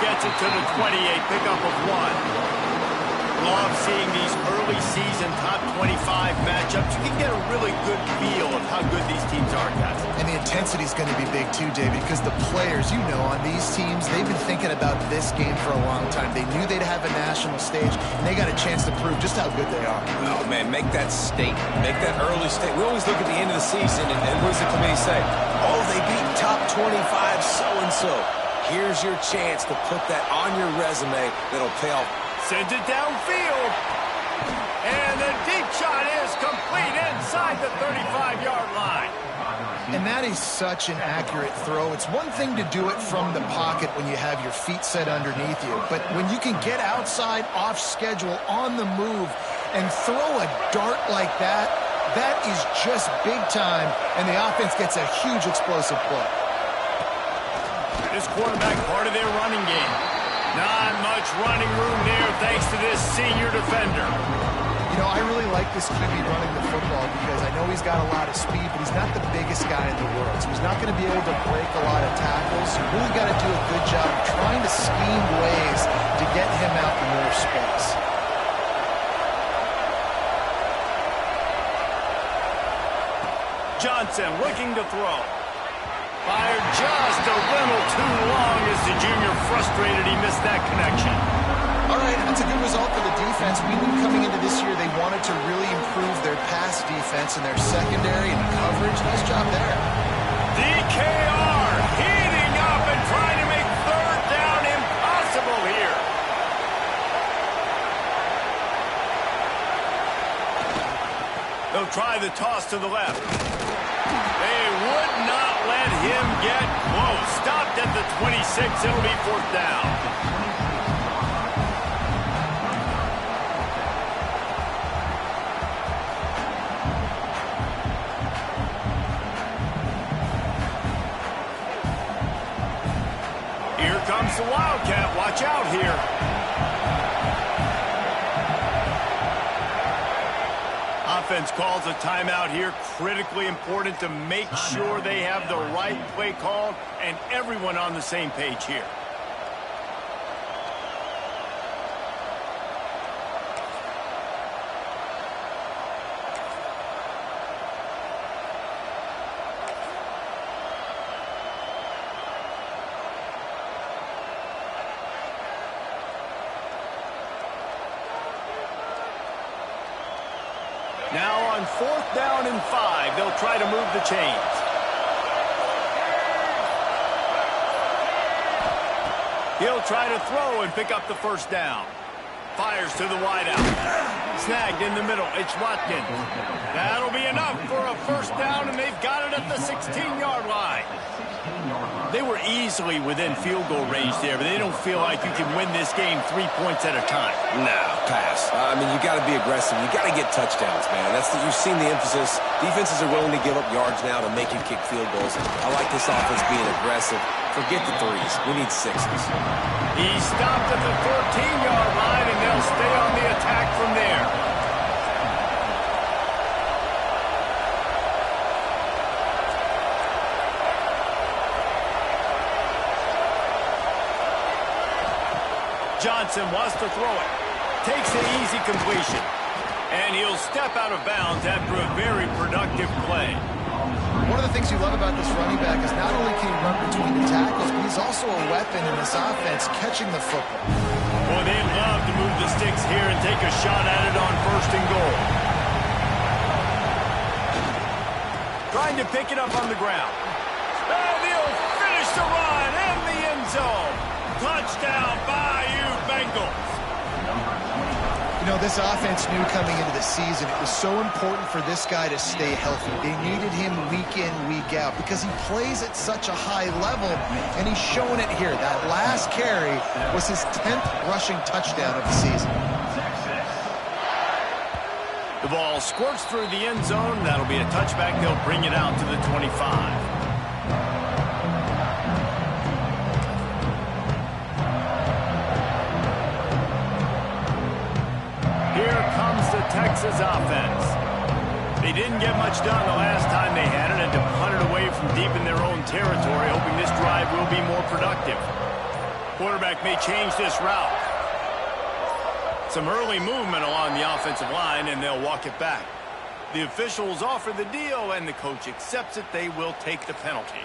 gets it to the 28, pickup of 1. Love seeing these early season top 25 matchups. You can get a really good feel of how good these teams are, guys. And the intensity is going to be big too, David, because the players, you know, on these teams, they've been thinking about this game for a long time. They knew they'd have a national stage, and they got a chance to prove just how good they are. Oh, man, make that statement. Make that early statement. We always look at the end of the season, and what does the committee say? Oh, they beat top 25 so-and-so. Here's your chance to put that on your resume that'll pay off. Sends it downfield. And the deep shot is complete inside the 35-yard line. And that is such an accurate throw. It's one thing to do it from the pocket when you have your feet set underneath you, but when you can get outside, off schedule, on the move, and throw a dart like that, that is just big time, and the offense gets a huge explosive play. This quarterback part of their running game. Not much running room there thanks to this senior defender. You know, I really like this QB running the football because I know he's got a lot of speed, but he's not the biggest guy in the world. So he's not going to be able to break a lot of tackles. You really got to do a good job trying to scheme ways to get him out in more space. Johnson looking to throw. Fired just a little too long as the junior frustrated he missed that connection. All right, that's a good result for the defense. We knew coming into this year they wanted to really improve their pass defense and their secondary and coverage. Nice job there. DKR heating up and trying to make third down impossible here. They'll try the toss to the left. They would not let him get close. Stopped at the 26. It'll be fourth down. Here comes the Wildcat. Watch out here. Offense calls a timeout here. Critically important to make sure they have the right play called and everyone on the same page here. Now on fourth down and 5, they'll try to move the chains. He'll try to throw and pick up the first down. Fires to the wideout. Snagged in the middle. It's Watkins. That'll be enough for a first down, and they've got it at the 16-yard line. They were easily within field goal range there, but they don't feel like you can win this game 3 points at a time. No, pass. I mean, you got to be aggressive. You got to get touchdowns, man. You've seen the emphasis. Defenses are willing to give up yards now to make you kick field goals. I like this offense being aggressive. Forget the threes. We need sixes. He stopped at the 14-yard line, and they'll stay on the attack from there. Johnson wants to throw it. Takes the easy completion. And he'll step out of bounds after a very productive play. One of the things you love about this running back is not only can he run between the tackles, but he's also a weapon in this offense catching the football. Boy, they love to move the sticks here and take a shot at it on first and goal. Trying to pick it up on the ground. And he'll finish the run in the end zone. Touchdown, Bayou Bengals. You know, this offense knew coming into the season it was so important for this guy to stay healthy. They needed him week in, week out because he plays at such a high level, and he's showing it here. That last carry was his 10th rushing touchdown of the season. The ball squirts through the end zone. That'll be a touchback. They'll bring it out to the 25. Texas offense. They didn't get much done the last time they had it, and to punt it away from deep in their own territory, hoping this drive will be more productive. Quarterback may change this route. Some early movement along the offensive line, and they'll walk it back. The officials offer the deal, and the coach accepts it. They will take the penalty.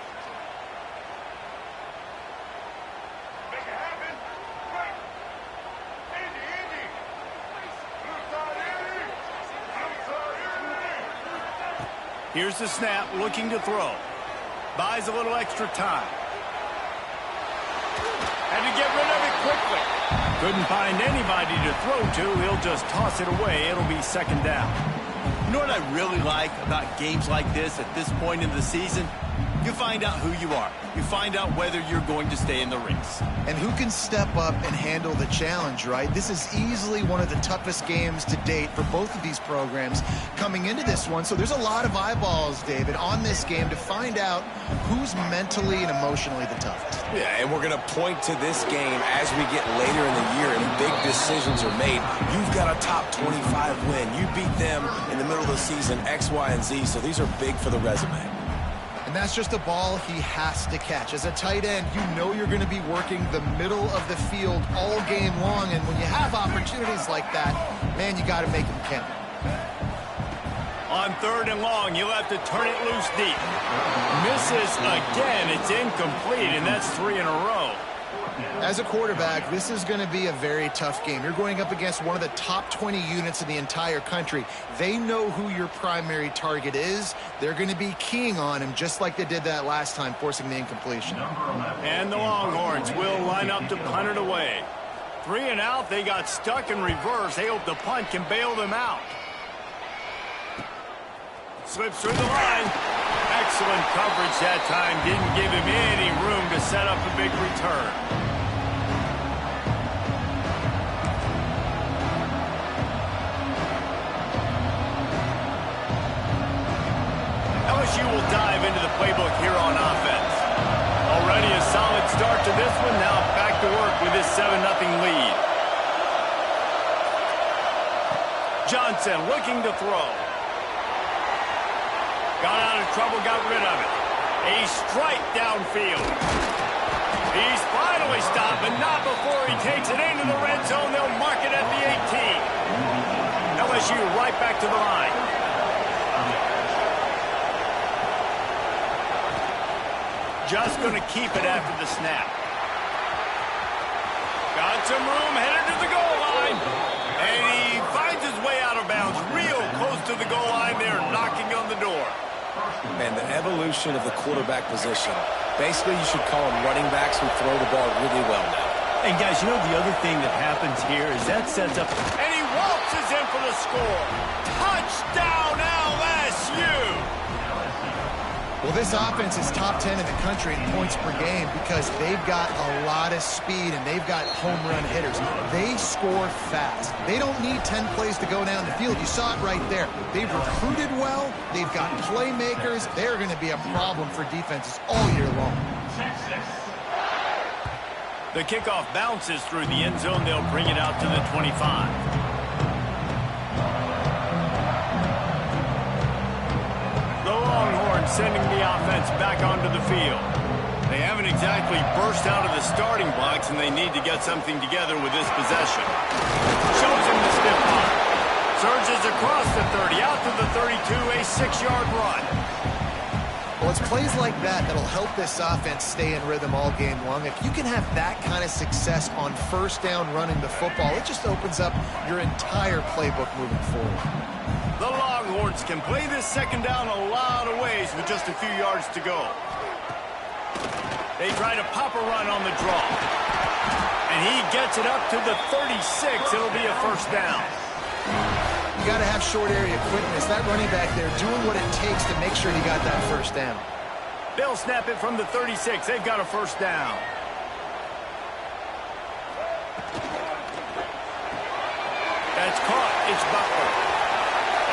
Here's the snap, looking to throw. Buys a little extra time. And to get rid of it quickly. Couldn't find anybody to throw to. He'll just toss it away. It'll be second down. You know what I really like about games like this at this point in the season? You find out who you are. You find out whether you're going to stay in the race. And who can step up and handle the challenge, right? This is easily one of the toughest games to date for both of these programs coming into this one. So there's a lot of eyeballs, David, on this game to find out who's mentally and emotionally the toughest. Yeah, and we're going to point to this game as we get later in the year and big decisions are made. You've got a top 25 win. You beat them in the middle of the season, X, Y, and Z, so these are big for the resume. And that's just a ball he has to catch. As a tight end, you know you're going to be working the middle of the field all game long, and when you have opportunities like that, man, you got to make them count. On third and long, you'll have to turn it loose deep. Misses again. It's incomplete, and that's 3 in a row. As a quarterback, this is going to be a very tough game. You're going up against one of the top 20 units in the entire country. They know who your primary target is. They're going to be keying on him just like they did that last time, forcing the incompletion. And the Longhorns will line up to punt it away. 3 and out, they got stuck in reverse. They hope the punt can bail them out. Slips through the line. Excellent coverage that time. Didn't give him any room to set up a big return. LSU will dive into the playbook here on offense. Already a solid start to this one. Now back to work with this 7-0 lead. Johnson looking to throw. Got out of trouble, got rid of it. A strike downfield. He's finally stopped, but not before he takes it into the red zone. They'll mark it at the 18. LSU right back to the line. Just going to keep it after the snap. Got some room, headed to the goal line. And he finds his way out of bounds real close to the goal line there, knocking on the door. And the evolution of the quarterback position. Basically, you should call them running backs who throw the ball really well now. And, guys, you know the other thing that happens here is that sets up... And he waltzes in for the score. Touchdown, LSU! Well, this offense is top 10 in the country in points per game because they've got a lot of speed and they've got home run hitters. They score fast. They don't need 10 plays to go down the field. You saw it right there. They've recruited well. They've got playmakers. They're going to be a problem for defenses all year long. The kickoff bounces through the end zone. They'll bring it out to the 25. Sending the offense back onto the field. They haven't exactly burst out of the starting blocks, and they need to get something together with this possession. Shows him the stiff arm. Surges across the 30, out to the 32, a 6-yard run. Well, it's plays like that that'll help this offense stay in rhythm all game long. If you can have that kind of success on first down running the football, it just opens up your entire playbook moving forward. The Longhorns can play this second down a lot of ways with just a few yards to go. They try to pop a run on the draw. And he gets it up to the 36. It'll be a first down. You got to have short area quickness. That running back there doing what it takes to make sure he got that first down. They'll snap it from the 36. They've got a first down. That's caught. It's Butler.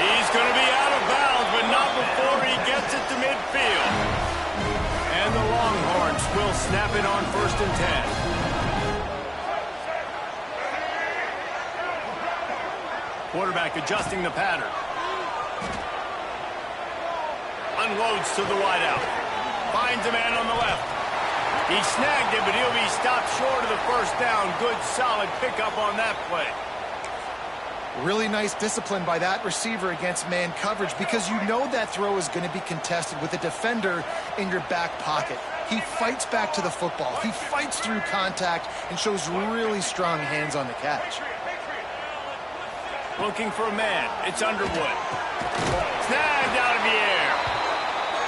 He's going to be out of bounds, but not before he gets it to midfield. And the Longhorns will snap it on 1st and 10. Quarterback adjusting the pattern. Unloads to the wideout. Finds a man on the left. He snagged it, but he'll be stopped short of the first down. Good, solid pickup on that play. Really nice discipline by that receiver against man coverage because you know that throw is going to be contested with a defender in your back pocket. He fights back to the football. He fights through contact and shows really strong hands on the catch. Looking for a man. It's Underwood. Snagged out of the air.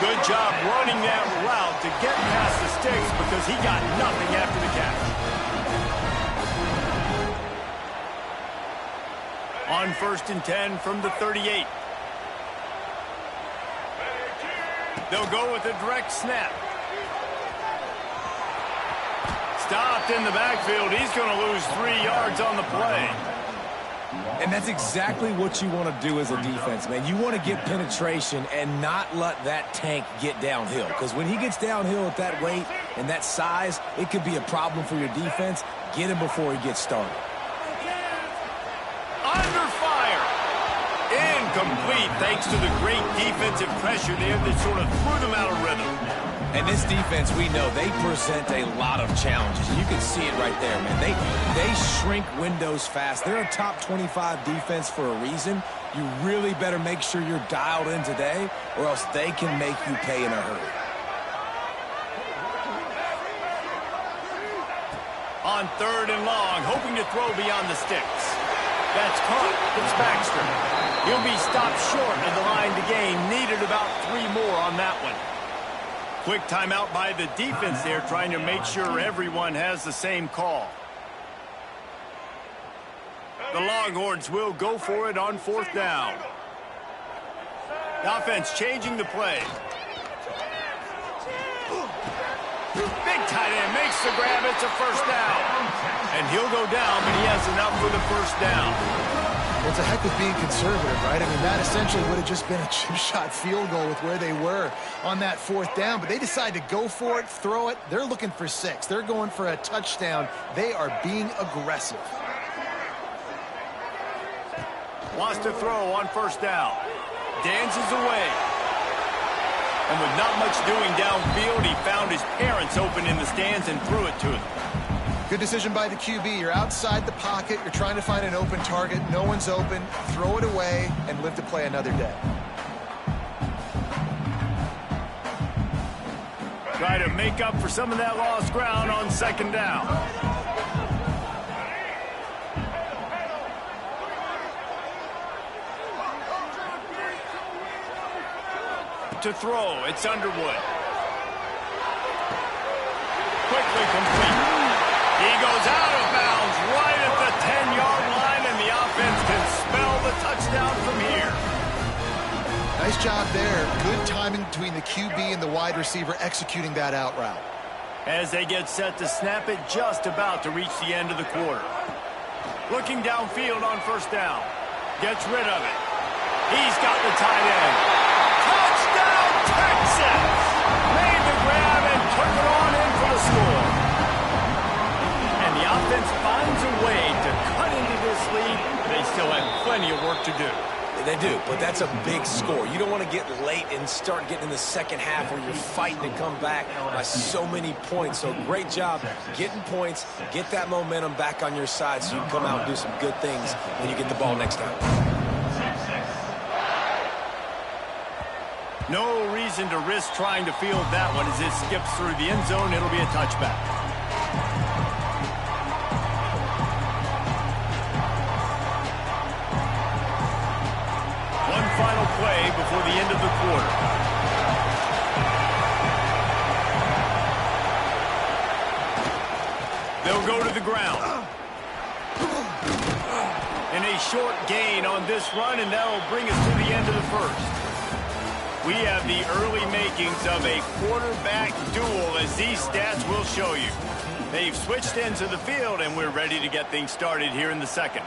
Good job running that route to get past the sticks because he got nothing after the catch. On 1st and 10 from the 38. They'll go with a direct snap. Stopped in the backfield. He's going to lose 3 yards on the play. And that's exactly what you want to do as a defense, man. You want to get penetration and not let that tank get downhill. Because when he gets downhill at that weight and that size, it could be a problem for your defense. Get him before he gets started. Under fire. Incomplete thanks to the great defensive pressure there that sort of threw them out of rhythm. And this defense, we know, they present a lot of challenges. You can see it right there, man. They shrink windows fast. They're a top 25 defense for a reason. You really better make sure you're dialed in today, or else they can make you pay in a hurry. On 3rd and long, hoping to throw beyond the sticks. That's caught. It's Baxter. He'll be stopped short of the line to gain. Needed about 3 more on that one. Quick timeout by the defense there, trying to make sure everyone has the same call. The Longhorns will go for it on 4th down. The offense changing the play. Big tight end makes the grab. It's a 1st down. And he'll go down, but he has enough for the 1st down. It's a heck with being conservative, right? I mean, that essentially would have just been a chip shot field goal with where they were on that 4th down. But they decide to go for it, throw it. They're looking for 6. They're going for a touchdown. They are being aggressive. Wants to throw on 1st down. Dances away. And with not much doing downfield, he found his parents open in the stands and threw it to them. Good decision by the QB. You're outside the pocket. You're trying to find an open target. No one's open. Throw it away and live to play another day. Try to make up for some of that lost ground on 2nd down. To throw, it's Underwood. Quickly complete. He goes out of bounds right at the 10-yard line, and the offense can spell the touchdown from here. Nice job there. Good timing between the QB and the wide receiver executing that out route. As they get set to snap it, just about to reach the end of the quarter. Looking downfield on 1st down. Gets rid of it. He's got the tight end. Touchdown, Texas! Made the grab and took it on in for the score. And the offense finds a way to cut into this lead. They still have plenty of work to do. They do, but that's a big score. You don't want to get late and start getting in the 2nd half where you're fighting to come back by so many points. So great job getting points, get that momentum back on your side so you can come out and do some good things when you get the ball next time. No reason to risk trying to field that one as it skips through the end zone. It'll be a touchback. One final play before the end of the quarter. They'll go to the ground. And a short gain on this run, and that'll bring us to the end of the 1st. We have the early makings of a quarterback duel, as these stats will show you. They've switched ends of the field, and we're ready to get things started here in the 2nd.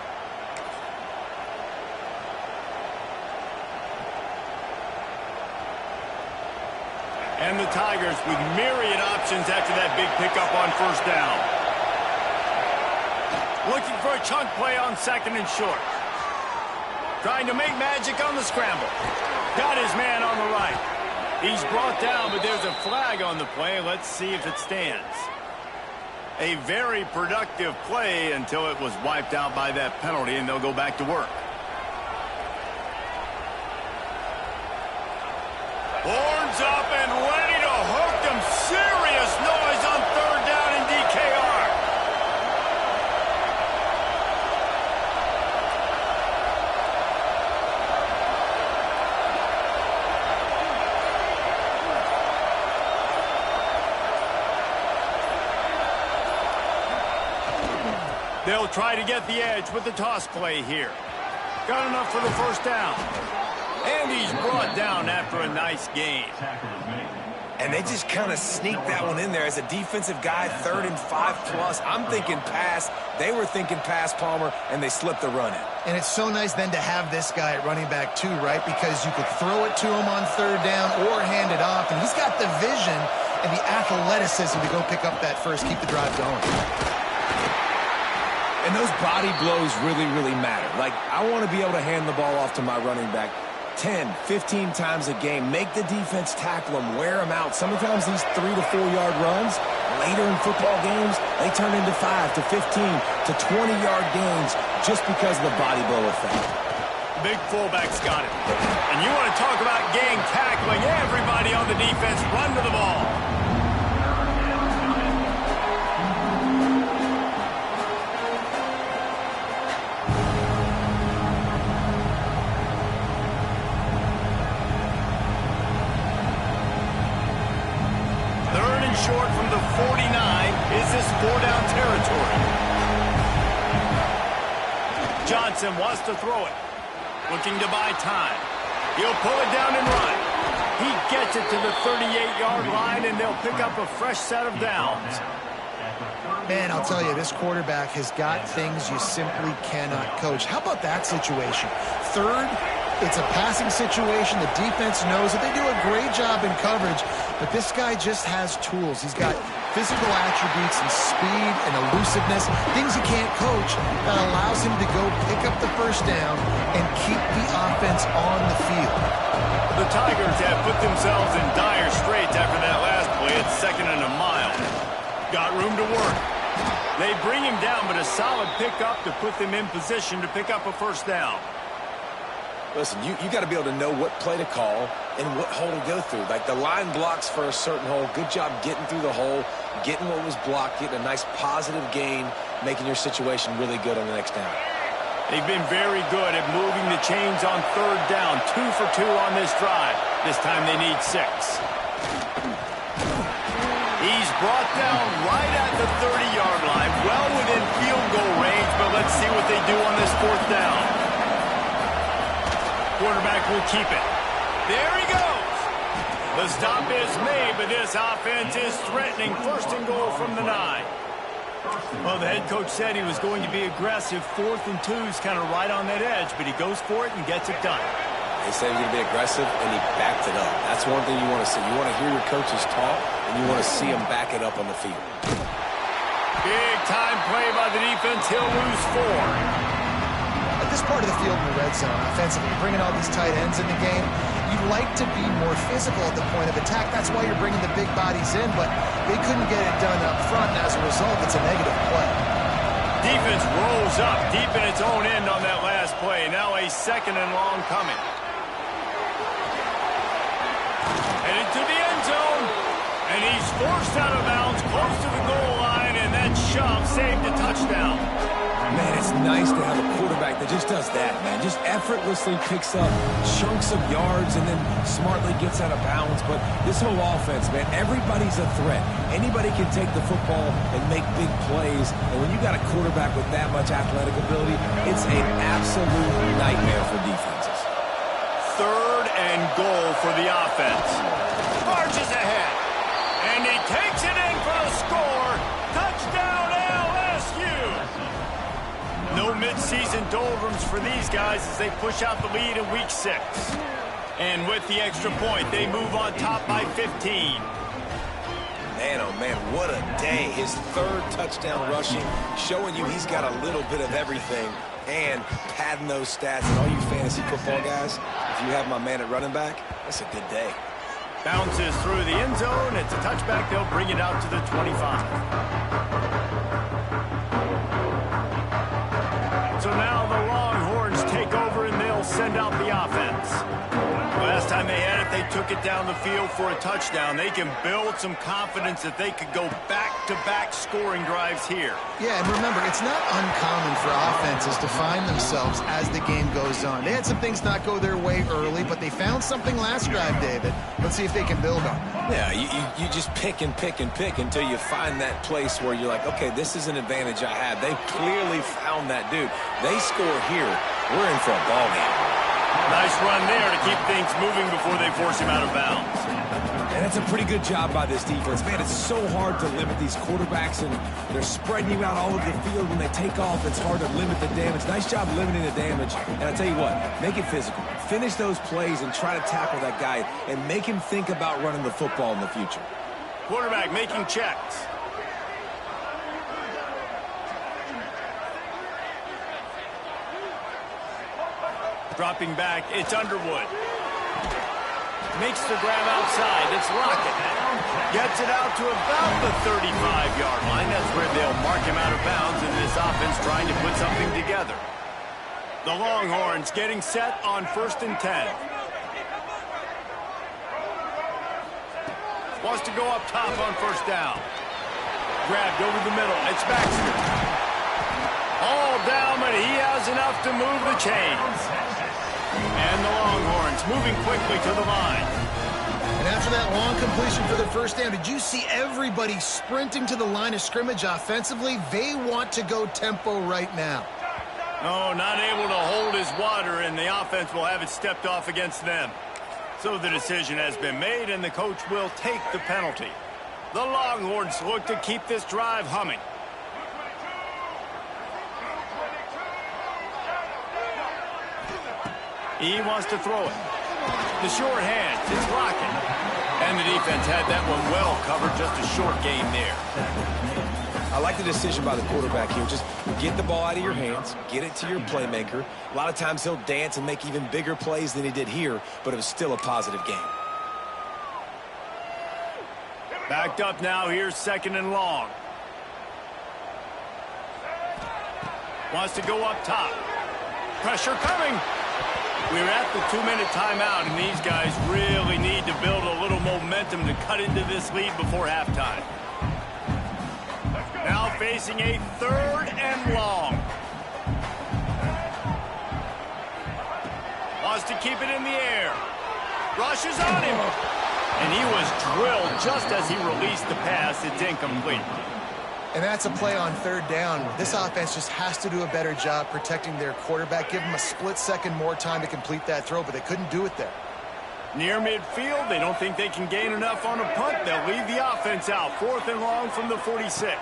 And the Tigers with myriad options after that big pickup on 1st down. Looking for a chunk play on 2nd and short. Trying to make magic on the scramble. Got his man on the right. He's brought down, but there's a flag on the play. Let's see if it stands. A very productive play until it was wiped out by that penalty, and they'll go back to work. Horns up and ready to hook them. Serious noise on third down in DKR. They'll try to get the edge with the toss play here. Got enough for the first down. And he's brought down after a nice gain. And they just kind of sneaked that one in there as a defensive guy, 3rd and 5+. I'm thinking pass. They were thinking pass, Palmer, and they slipped the run in. And it's so nice then to have this guy at running back too, right? Because you could throw it to him on third down or hand it off. And he's got the vision and the athleticism to go pick up that first, keep the drive going. And those body blows really, really matter. Like, I want to be able to hand the ball off to my running back 10, 15 times a game. Make the defense tackle them, wear them out. Sometimes these 3 to 4 yard runs, later in football games, they turn into 5 to 15 to 20 yard gains just because of the body blow effect. Big fullback's got it. And you want to talk about gang tackling. Everybody on the defense run to the ball. Short from the 49. Is this 4-down territory? Johnson wants to throw it. Looking to buy time. He'll pull it down and run. He gets it to the 38-yard line, and they'll pick up a fresh set of downs. Man, I'll tell you, this quarterback has got things you simply cannot coach. How about that situation? Third, it's a passing situation. The defense knows that they do a great job in coverage, but this guy just has tools. He's got physical attributes and speed and elusiveness, things he can't coach, that allows him to go pick up the first down and keep the offense on the field. The Tigers have put themselves in dire straits after that last play. It's 2nd and a mile. Got room to work. They bring him down, but a solid pickup to put them in position to pick up a first down. Listen, you got to be able to know what play to call and what hole to go through. Like, the line blocks for a certain hole. Good job getting through the hole, getting what was blocked, getting a nice positive gain, making your situation really good on the next down. They've been very good at moving the chains on third down. 2 for 2 on this drive. This time they need 6. He's brought down right at the 30-yard line, well within field goal range, but let's see what they do on this 4th down. Quarterback will keep it. There he goes. The stop is made, but this offense is threatening. 1st and goal from the 9. Well, the head coach said he was going to be aggressive. 4th and 2's kind of right on that edge, but he goes for it and gets it done. They said he was going to be aggressive, and he backed it up. That's one thing you want to see. You want to hear your coaches talk, and you want to see them back it up on the field. Big time play by the defense. He'll lose 4. At this part of the field in the red zone, offensively, bringing all these tight ends in the game, you'd like to be more physical at the point of attack. That's why you're bringing the big bodies in, but they couldn't get it done up front, and as a result, it's a negative play. Defense rolls up deep in its own end on that last play. Now a 2nd and long coming. Headed to the end zone, and he's forced out of bounds close to the goal line, and that shove saved a touchdown. Man, it's nice to have a quarterback that just does that, man. Just effortlessly picks up chunks of yards and then smartly gets out of bounds. But this whole offense, man, everybody's a threat. Anybody can take the football and make big plays. And when you got a quarterback with that much athletic ability, it's an absolute nightmare for defenses. 3rd and goal for the offense. Marches ahead. And he takes it in for the score. Touchdown, LSU. No midseason doldrums for these guys as they push out the lead in week 6. And with the extra point, they move on top by 15. Man, oh man, what a day. His 3rd touchdown rushing, showing you he's got a little bit of everything and padding those stats. And all you fantasy football guys, if you have my man at running back, that's a good day. Bounces through the end zone. It's a touchback. They'll bring it out to the 25. So now the Longhorns take over, and they'll send out the offense. Last time they had it, they took it down the field for a touchdown. They can build some confidence that they could go back-to-back scoring drives here. Yeah, and remember, it's not uncommon for offenses to find themselves as the game goes on. They had some things not go their way early, but they found something last drive, David. Let's see if they can build on it. Yeah, you just pick and pick and pick until you find that place where you're like, okay, this is an advantage I have. They clearly found that dude. They score here, we're in for a ball game. Nice run there to keep things moving before they force him out of bounds. And that's a pretty good job by this defense. Man, it's so hard to limit these quarterbacks, and they're spreading you out all over the field. When they take off, it's hard to limit the damage. Nice job limiting the damage. And I tell you what, make it physical. Finish those plays and try to tackle that guy and make him think about running the football in the future. Quarterback making checks. Dropping back, it's Underwood. Makes the grab outside. It's Lockett. Gets it out to about the 35-yard line. That's where they'll mark him out of bounds in this offense trying to put something together. The Longhorns getting set on 1st and 10. Wants to go up top on 1st down. Grabbed over the middle. It's Baxter. All down, but he has enough to move the chains. And the Longhorns moving quickly to the line. And after that long completion for the 1st down, did you see everybody sprinting to the line of scrimmage offensively? They want to go tempo right now. Oh, not able to hold his water, and the offense will have it stepped off against them. So the decision has been made, and the coach will take the penalty. The Longhorns look to keep this drive humming. He wants to throw it. The short hand, it's Lockett. And the defense had that one well covered, just a short game there. I like the decision by the quarterback here. Just get the ball out of your hands, get it to your playmaker. A lot of times he'll dance and make even bigger plays than he did here, but it was still a positive game. Backed up now, here's 2nd and long. Wants to go up top. Pressure coming. We're at the 2-minute timeout, and these guys really need to build a little momentum to cut into this lead before halftime. Now facing a 3rd and long. Wants to keep it in the air. Rushes on him. And he was drilled just as he released the pass. It's incomplete. And that's a play on 3rd down. This offense just has to do a better job protecting their quarterback. Give them a split second more time to complete that throw, but they couldn't do it there. Near midfield, they don't think they can gain enough on a punt. They'll leave the offense out. 4th and long from the 46.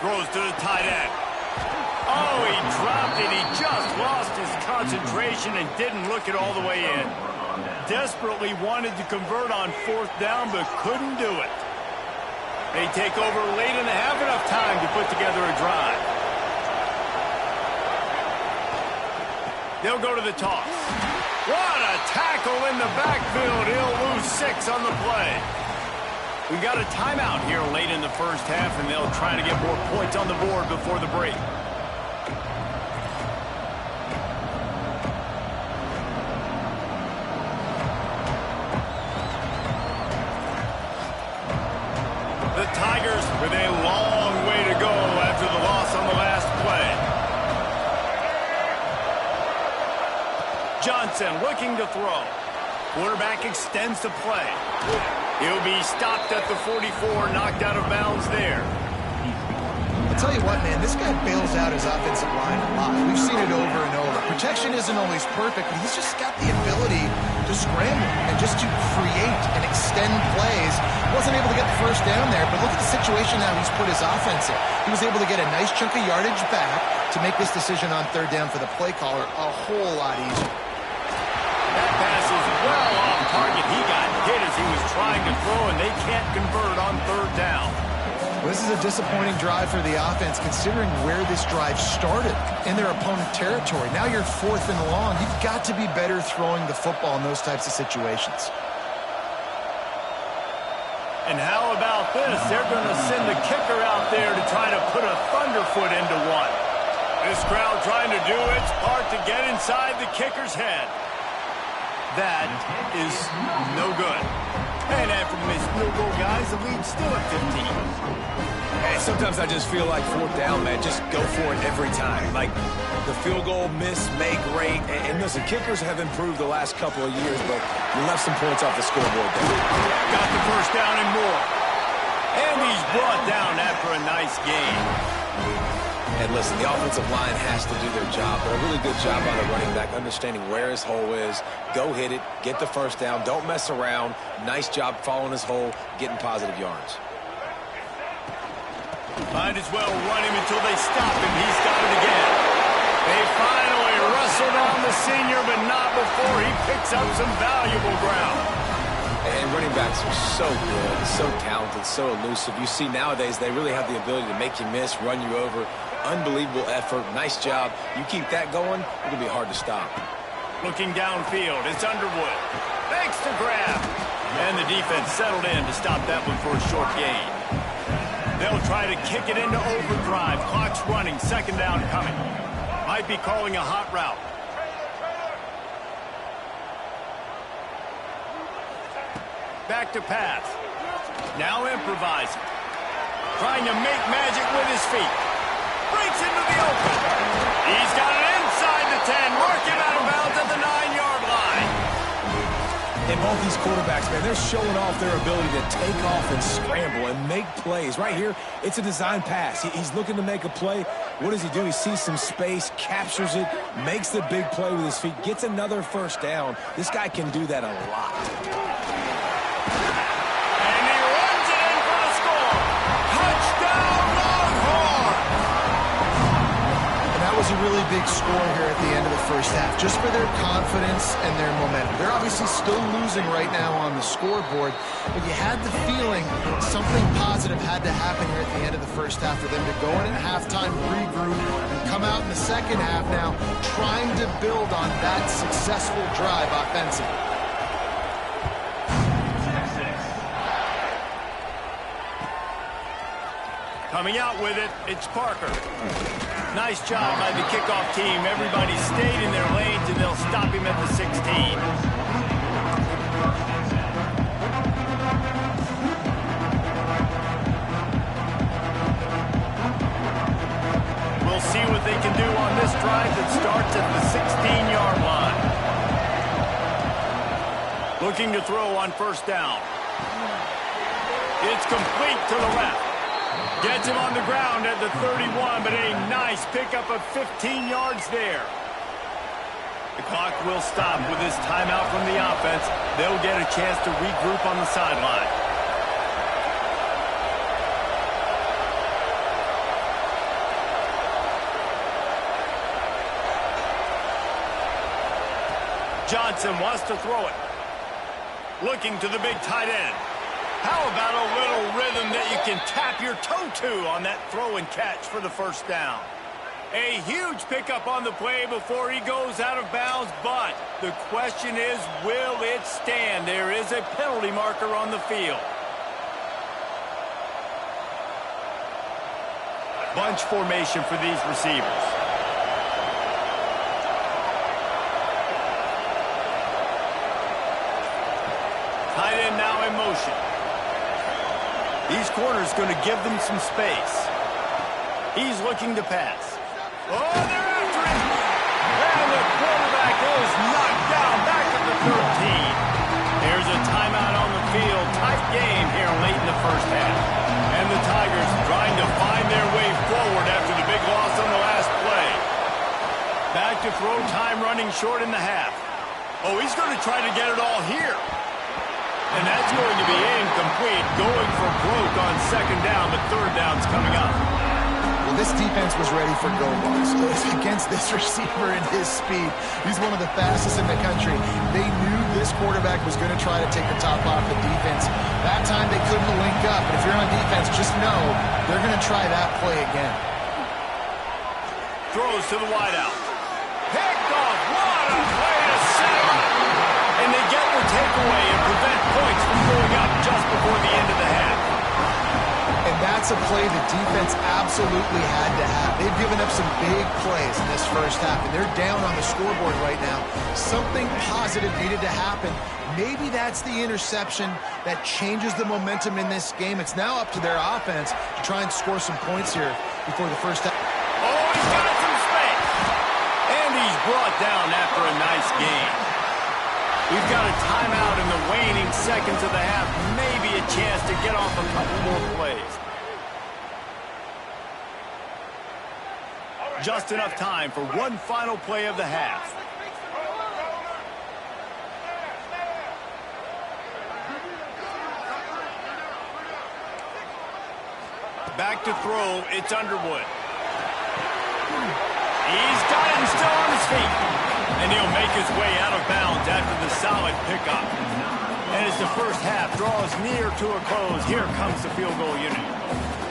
Throws to the tight end. Oh, he dropped it. He just lost his concentration and didn't look it all the way in. Desperately wanted to convert on 4th down, but couldn't do it. They take over late and have enough time to put together a drive. They'll go to the toss. What a tackle in the backfield. He'll lose 6 on the play. We got a timeout here late in the 1st half, and they'll try to get more points on the board before the break. The Tigers with a long way to go after the loss on the last play. Johnson looking to throw. Quarterback extends the play. He'll be stopped at the 44, knocked out of bounds there. I'll tell you what, man, this guy bails out his offensive line a lot. We've seen it over and over. Protection isn't always perfect, but he's just got the ability to scramble and just to create and extend plays. Wasn't able to get the 1st down there, but look at the situation now he's put his offense in. He was able to get a nice chunk of yardage back to make this decision on 3rd down for the play caller a whole lot easier. That pass is well off target. He got hit as he was trying to throw, and they can't convert on 3rd down. This is a disappointing drive for the offense, considering where this drive started in their opponent territory. Now you're 4th and long. You've got to be better throwing the football in those types of situations. And how about this? They're going to send the kicker out there to try to put a thunderfoot into one. This crowd trying to do its part to get inside the kicker's head. That is no good. And after this field goal, guys, the lead's still at 15. Hey, sometimes I just feel like 4th down, man. Just go for it every time. Like the field goal miss, make rate. And listen, kickers have improved the last couple of years, but you left some points off the scoreboard there. Got the first down and more. And he's brought down after a nice game. And listen, the offensive line has to do their job, but a really good job by the running back, understanding where his hole is. Go hit it, get the first down, don't mess around. Nice job following his hole, getting positive yards. Might as well run him until they stop him. He's got it again. They finally wrestled on the senior, but not before he picks up some valuable ground. And running backs are so good, so talented, so elusive. You see nowadays they really have the ability to make you miss, run you over. Unbelievable effort. Nice job. You keep that going, it'll be hard to stop. Looking downfield, it's Underwood. Makes the grab. And the defense settled in to stop that one for a short gain. They'll try to kick it into overdrive. Clock's running, 2nd down coming. Might be calling a hot route. Back to pass. Now improvising. Trying to make magic with his feet. Breaks into the open. He's got it inside the 10. Mark him out of bounds at the 9-yard line. And both these quarterbacks, man, they're showing off their ability to take off and scramble and make plays. Right here, it's a design pass. He's looking to make a play. What does he do? He sees some space, captures it, makes the big play with his feet, gets another first down. This guy can do that a lot. Was a really big score here at the end of the first half, just for their confidence and their momentum. They're obviously still losing right now on the scoreboard, but you had the feeling something positive had to happen here at the end of the first half for them to go in at halftime, regroup, and come out in the second half now trying to build on that successful drive offensively. Coming out with it, it's Parker. Nice job by the kickoff team. Everybody stayed in their lanes, and they'll stop him at the 16. We'll see what they can do on this drive that starts at the 16-yard line. Looking to throw on 1st down. It's complete to the left. Gets him on the ground at the 31, but a nice pickup of 15 yards there. The clock will stop with this timeout from the offense. They'll get a chance to regroup on the sideline. Johnson wants to throw it. Looking to the big tight end. How about a little rhythm that you can tap your toe to on that throw and catch for the 1st down? A huge pickup on the play before he goes out of bounds, but the question is, will it stand? There is a penalty marker on the field. Bunch formation for these receivers. Tight end now in motion. These corners going to give them some space. He's looking to pass. Oh, they're after him. And the quarterback is knocked down back at the 13. There's a timeout on the field. Tight game here late in the first half. And the Tigers trying to find their way forward after the big loss on the last play. Back to throw time, running short in the half. Oh, he's going to try to get it all here. And that's going to be incomplete, going for broke on 2nd down, but 3rd down's coming up. Well, this defense was ready for go balls against this receiver and his speed. He's one of the fastest in the country. They knew this quarterback was going to try to take the top off the defense. That time they couldn't link up. But if you're on defense, just know they're going to try that play again. Throws to the wideout. Picked off. What a play to set him up. And they get the takeaway and prevent points from going up just before the end of the half. And that's a play the defense absolutely had to have. They've given up some big plays in this first half, and they're down on the scoreboard right now. Something positive needed to happen. Maybe that's the interception that changes the momentum in this game. It's now up to their offense to try and score some points here before the first half. Oh, he's got some space. And he's brought down after a nice game. We've got a timeout in the waning seconds of the half. Maybe a chance to get off a couple more plays. Just enough time for one final play of the half. Back to throw, it's Underwood. He's got him still on his feet. And he'll make his way out of bounds after the solid pickup. And as the first half draws near to a close, here comes the field goal unit.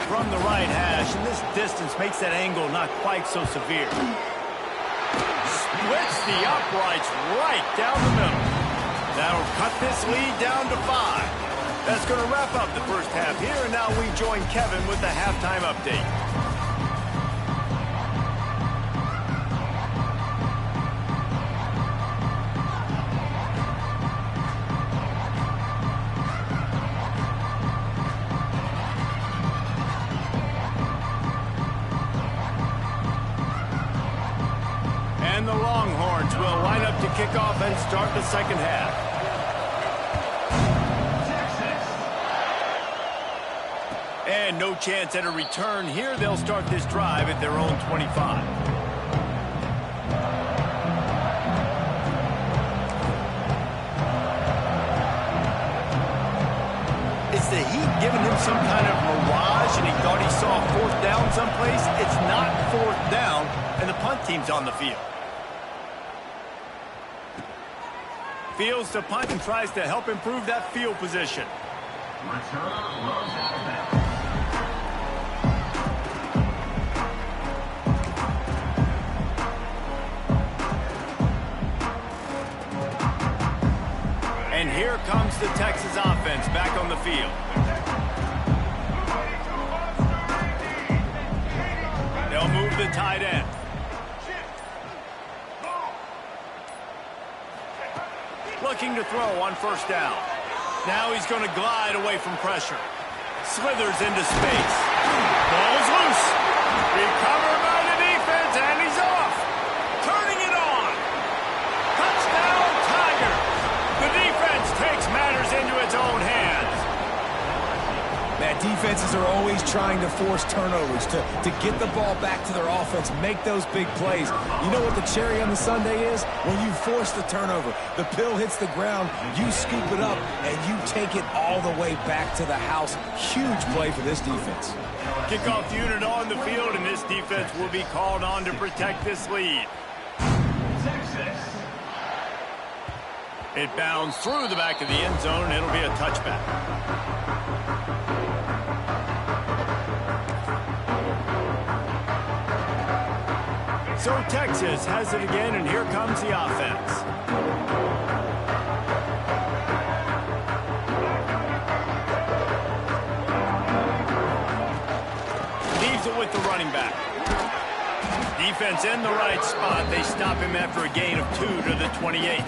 From the right hash, and this distance makes that angle not quite so severe. Splits the uprights right down the middle. That'll cut this lead down to 5. That's going to wrap up the first half here, and now we join Kevin with the halftime update. And the Longhorns will line up to kick off and start the second half. And no chance at a return here. They'll start this drive at their own 25. Is the heat giving him some kind of mirage and he thought he saw fourth down someplace? It's not fourth down, and the punt team's on the field. Fields to punt and tries to help improve that field position. And here comes the Texas offense back on the field. They'll move the tight end. Looking to throw on first down. Now he's going to glide away from pressure. Slithers into space. Ball's loose. Recovered by the defense, and he's off. Turning it on. Touchdown, Tigers. The defense takes matters into its own hands. Man, defenses are always trying to force turnovers to get the ball back to their offense, make those big plays. You know what the cherry on the sundae is? When you force the turnover, the pill hits the ground, you scoop it up, and you take it all the way back to the house. Huge play for this defense. Kickoff unit on the field, and this defense will be called on to protect this lead. It bounds through the back of the end zone, and it'll be a touchback. So Texas has it again, and here comes the offense. Leaves it with the running back. Defense in the right spot. They stop him after a gain of 2 to the 28.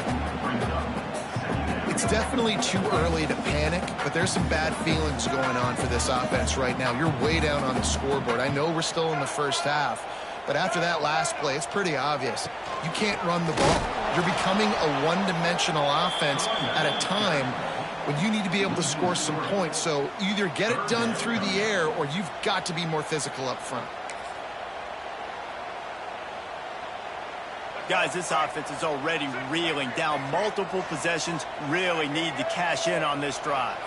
It's definitely too early to panic, but there's some bad feelings going on for this offense right now. You're way down on the scoreboard. I know we're still in the first half, but after that last play, it's pretty obvious. You can't run the ball. You're becoming a one-dimensional offense at a time when you need to be able to score some points. So either get it done through the air or you've got to be more physical up front. Guys, this offense is already reeling down multiple possessions. Really need to cash in on this drive.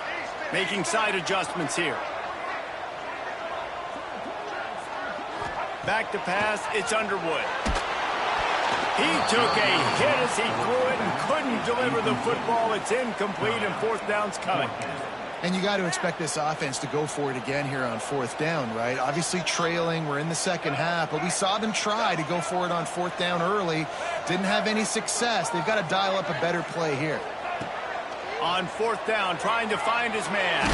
Making side adjustments here. Back to pass, it's Underwood. He took a hit as he threw it and couldn't deliver the football. It's incomplete, and fourth down's coming. And you got to expect this offense to go for it again here on fourth down, right? Obviously trailing, we're in the second half, but we saw them try to go for it on fourth down early. Didn't have any success. They've got to dial up a better play here. On fourth down, trying to find his man.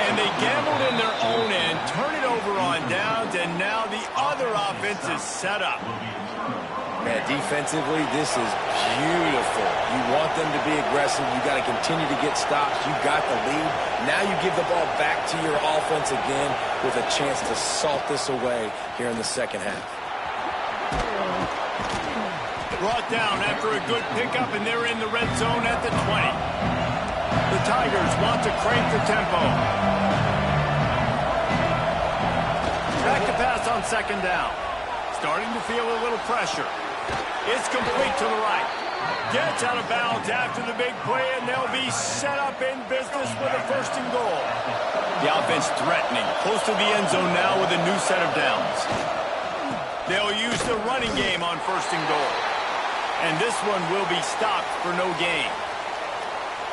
And they gambled in their own end, turn it over on downs, and now the other offense is set up. Man, defensively, this is beautiful. You want them to be aggressive. You got to continue to get stops. You got the lead. Now you give the ball back to your offense again with a chance to salt this away here in the second half. Brought down after a good pickup, and they're in the red zone at the 20. The Tigers want to crank the tempo. Back to pass on second down. Starting to feel a little pressure. It's complete to the right. Gets out of bounds after the big play, and they'll be set up in business with a first and goal. The offense threatening, close to the end zone now with a new set of downs. They'll use the running game on first and goal. And this one will be stopped for no gain.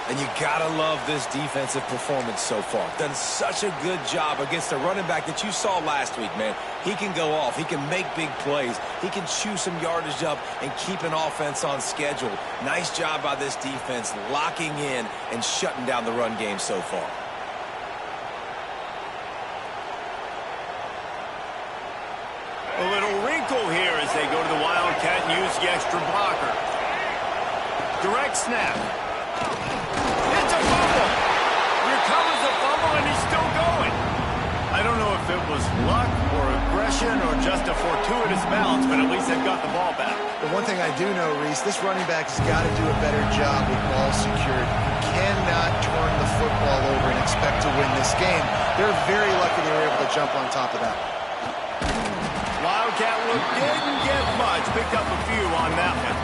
And you gotta love this defensive performance so far. Done such a good job against a running back that you saw last week, man. He can go off. He can make big plays. He can chew some yardage up and keep an offense on schedule. Nice job by this defense locking in and shutting down the run game so far. A little wrinkle here as they go to the Wildcat and use the extra blocker. Direct snap. It's a fumble. Recovers the fumble, and he's still going. I don't know if it was luck or aggression or just a fortuitous bounce, but at least they've got the ball back. The one thing I do know, Reese, this running back has got to do a better job with ball security. You cannot turn the football over and expect to win this game. They're very lucky they were able to jump on top of that. Wildcat look didn't get much. Picked up a few on that one.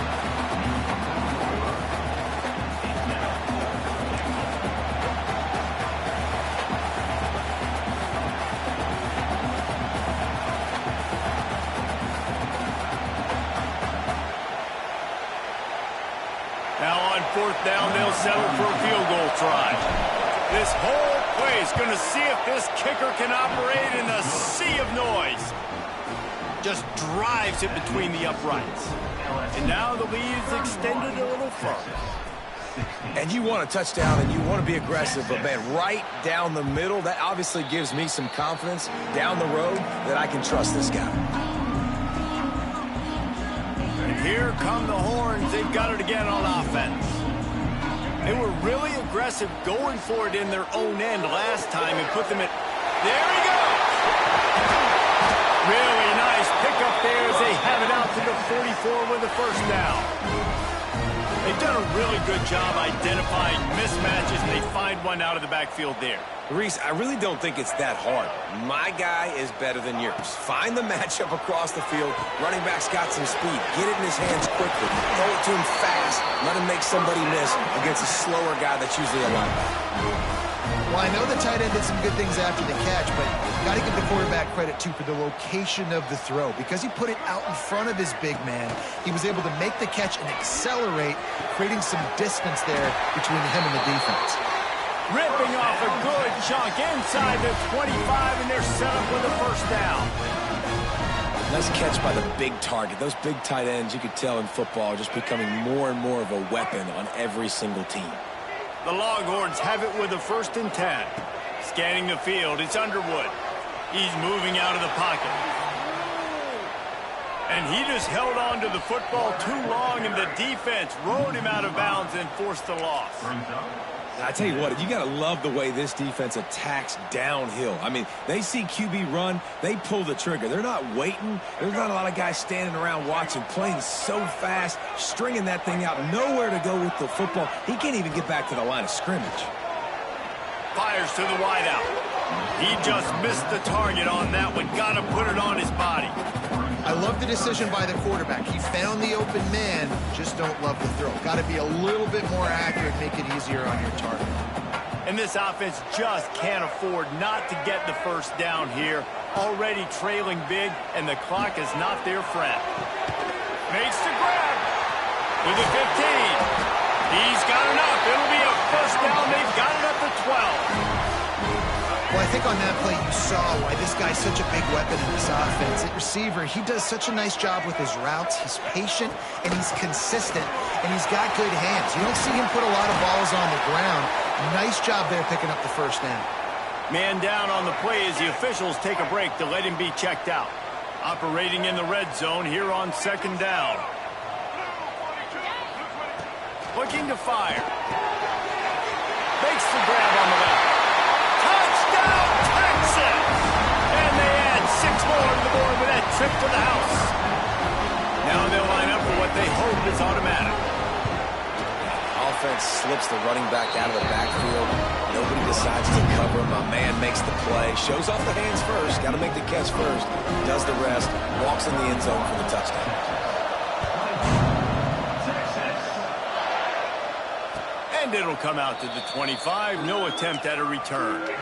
Now on fourth down, they'll settle for a field goal try. This whole play is going to see if this kicker can operate in a sea of noise. Just drives it between the uprights. And now the lead is extended a little further. And you want a touchdown and you want to be aggressive, but man, right down the middle, that obviously gives me some confidence down the road that I can trust this guy. And here come the horns. They've got it again on offense. They were really aggressive going for it in their own end last time and put them at... There he goes! Really nice pickup there as they have it out to the 44 with the first down. They've done a really good job identifying mismatches, and they find one out of the backfield there. Reese, I really don't think it's that hard. My guy is better than yours. Find the matchup across the field. Running back's got some speed. Get it in his hands quickly. Throw it to him fast. Let him make somebody miss against a slower guy that's usually a linebacker. Well, I know the tight end did some good things after the catch, but got to give the quarterback credit, too, for the location of the throw. Because he put it out in front of his big man, he was able to make the catch and accelerate, creating some distance there between him and the defense. Ripping off a good chunk inside the 25, and they're set up with a first down. Nice catch by the big target. Those big tight ends, you could tell in football, are just becoming more and more of a weapon on every single team. The Longhorns have it with a 1st and 10. Scanning the field, it's Underwood. He's moving out of the pocket. And he just held on to the football too long, and the defense rode him out of bounds and forced the loss. I tell you what, you got to love the way this defense attacks downhill. I mean, they see QB run, they pull the trigger. They're not waiting. There's not a lot of guys standing around watching, playing so fast, stringing that thing out, nowhere to go with the football. He can't even get back to the line of scrimmage. Fires to the wideout. He just missed the target on that one. Got to put it on his body. I love the decision by the quarterback. He found the open man, just don't love the throw. Got to be a little bit more accurate, make it easier on your target. And this offense just can't afford not to get the first down here. Already trailing big, and the clock is not their friend. Makes the grab to the 15. He's got enough. It'll be a first down. They've got it at the 12. Well, I think on that play you saw why this guy's such a big weapon in this offense. At receiver, he does such a nice job with his routes. He's patient, and he's consistent, and he's got good hands. You don't see him put a lot of balls on the ground. Nice job there picking up the first down. Man down on the play as the officials take a break to let him be checked out. Operating in the red zone here on second down. Looking to fire. Makes the grab on the left. Touchdown, Texas! And they add 6 more to the board with that trip to the house. Now they'll line up for what they hope is automatic. Offense slips the running back out of the backfield. Nobody decides to cover him. My man makes the play. Shows off the hands first. Got to make the catch first. Does the rest. Walks in the end zone for the touchdown. And it'll come out to the 25. No attempt at a return. The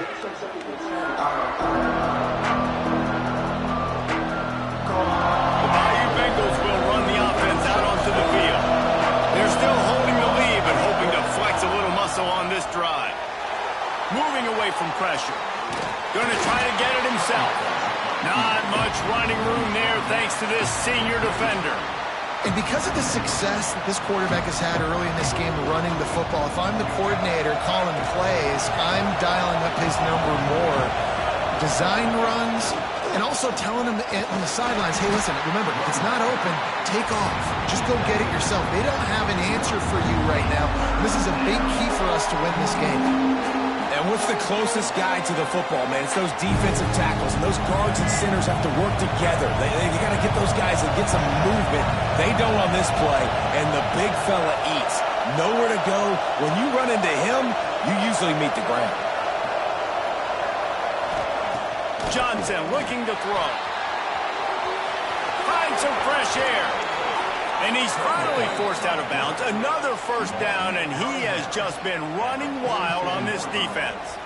Bayou Bengals will run the offense out onto the field. They're still holding the lead, but hoping to flex a little muscle on this drive. Moving away from pressure. Going to try to get it himself. Not much running room there thanks to this senior defender. And because of the success that this quarterback has had early in this game running the football, if I'm the coordinator calling plays, I'm dialing up his number more. Design runs, and also telling him on the sidelines, hey, listen, remember, if it's not open, take off. Just go get it yourself. They don't have an answer for you right now. This is a big key for us to win this game. And what's the closest guy to the football, man? It's those defensive tackles, and those guards and centers have to work together. They got to get those guys and get some movement. They don't on this play, and the big fella eats. Nowhere to go. When you run into him, you usually meet the ground. Johnson looking to throw. Finds some fresh air. And he's finally forced out of bounds. Another first down, and he has just been running wild on this defense.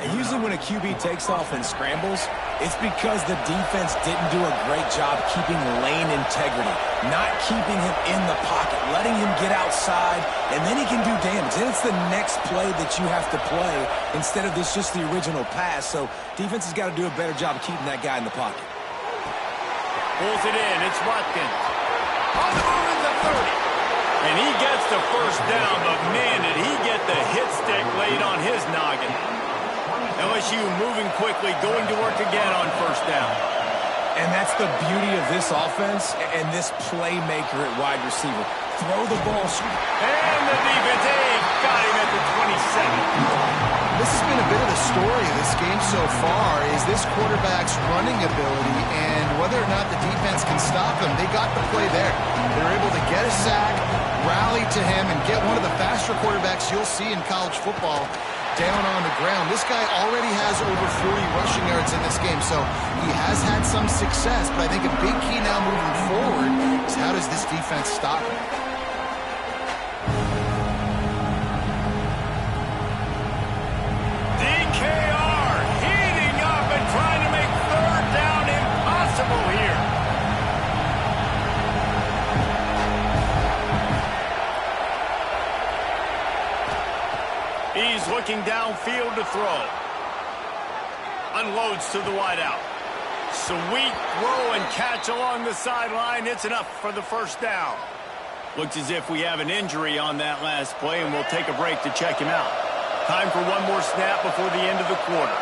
And usually when a QB takes off and scrambles, it's because the defense didn't do a great job keeping lane integrity, not keeping him in the pocket, letting him get outside, and then he can do damage. And it's the next play that you have to play instead of this just the original pass. So defense has got to do a better job of keeping that guy in the pocket. Pulls it in. It's Watkins. On the move at the 30. And he gets the first down, but man, did he get the hit stick laid on his noggin. LSU moving quickly, going to work again on first down. And that's the beauty of this offense and this playmaker at wide receiver. Throw the ball. And the defense, got him at the 27. This has been a bit of the story of this game so far, is this quarterback's running ability and whether or not the defense can stop him. They got the play there. They were able to get a sack, rally to him, and get one of the faster quarterbacks you'll see in college football down on the ground. This guy already has over 40 rushing yards in this game, so he has had some success, but I think a big key now moving forward is how does this defense stop him? DKR heating up and trying to make third down impossible here. He's looking downfield to throw. Unloads to the wideout. Sweet throw and catch along the sideline. It's enough for the first down. Looks as if we have an injury on that last play, and we'll take a break to check him out. Time for one more snap before the end of the quarter.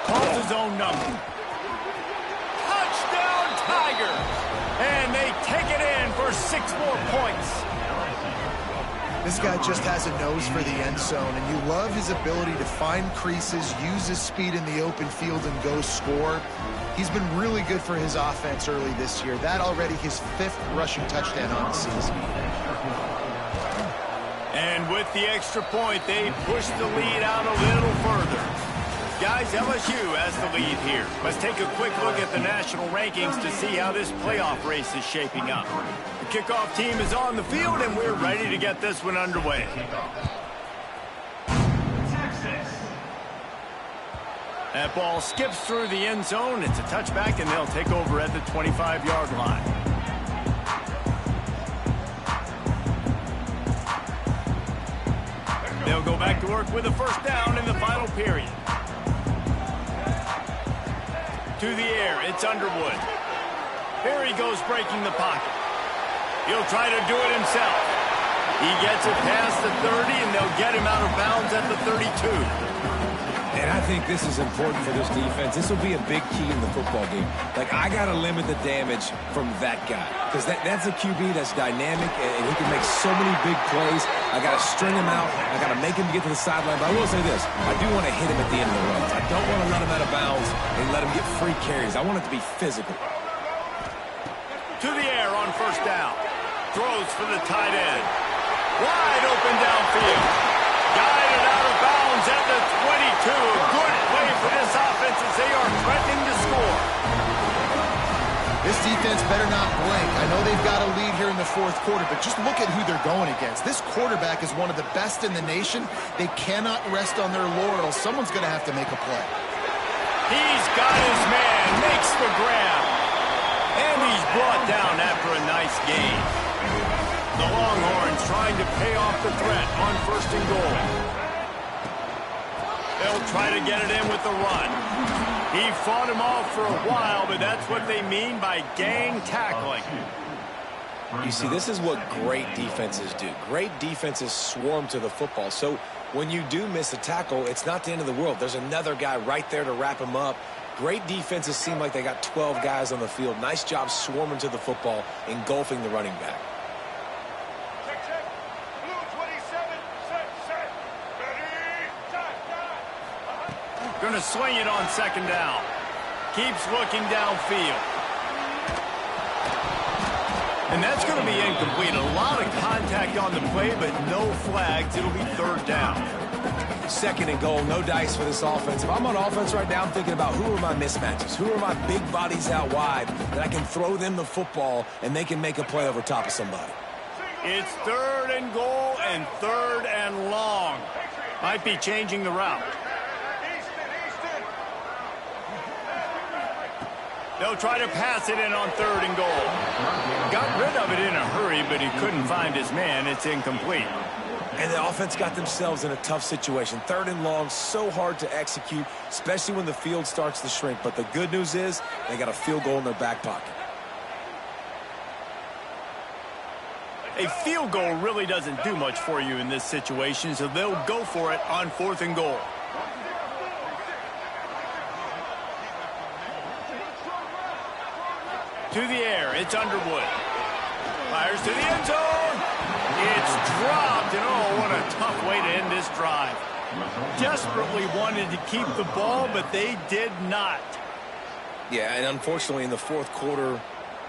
Calls his own number. Touchdown, Tigers! And they take it in for 6 more points. This guy just has a nose for the end zone, and you love his ability to find creases, use his speed in the open field, and go score. He's been really good for his offense early this year. That already his 5th rushing touchdown on the season. And with the extra point, they push the lead out a little further. Guys, LSU has the lead here. Let's take a quick look at the national rankings to see how this playoff race is shaping up. The kickoff team is on the field, and we're ready to get this one underway. That ball skips through the end zone. It's a touchback, and they'll take over at the 25-yard line. They'll go back to work with a first down in the final period. To the air, it's Underwood. Here he goes breaking the pocket. He'll try to do it himself. He gets it past the 30, and they'll get him out of bounds at the 32. And I think this is important for this defense. This will be a big key in the football game. Like, I got to limit the damage from that guy. Because that's a QB that's dynamic, and he can make so many big plays. I got to string him out. I got to make him get to the sideline. But I will say this. I do want to hit him at the end of the runs. I don't want to let him out of bounds and let him get free carries. I want it to be physical. To the air on first down. Throws for the tight end. Wide open downfield. Guided out of bounds at the 22. Good play for this offense as they are threatening to score. This defense better not blink. I know they've got a lead here in the fourth quarter, but just look at who they're going against. This quarterback is one of the best in the nation. They cannot rest on their laurels. Someone's going to have to make a play. He's got his man. Makes the grab. And he's brought down after a nice gain. The Longhorns trying to pay off the threat on first and goal. They'll try to get it in with the run. He fought him off for a while, but that's what they mean by gang tackling. You see, this is what great defenses do. Great defenses swarm to the football. So when you do miss a tackle, it's not the end of the world. There's another guy right there to wrap him up. Great defenses seem like they got 12 guys on the field. Nice job swarming to the football, engulfing the running back. Going to swing it on second down. Keeps looking downfield. And that's going to be incomplete. A lot of contact on the play, but no flags. It'll be third down. Second and goal, no dice for this offense. If I'm on offense right now, I'm thinking about who are my mismatches? Who are my big bodies out wide that I can throw them the football and they can make a play over top of somebody? It's third and goal and third and long. Might be changing the route. They'll try to pass it in on third and goal. Got rid of it in a hurry, but he couldn't find his man. It's incomplete. And the offense got themselves in a tough situation. Third and long, so hard to execute, especially when the field starts to shrink. But the good news is they got a field goal in their back pocket. A field goal really doesn't do much for you in this situation, so they'll go for it on fourth and goal. To the air, it's Underwood. Fires to the end zone. It's dropped, and oh, what a tough way to end this drive. Desperately wanted to keep the ball, but they did not. Yeah, and unfortunately in the fourth quarter,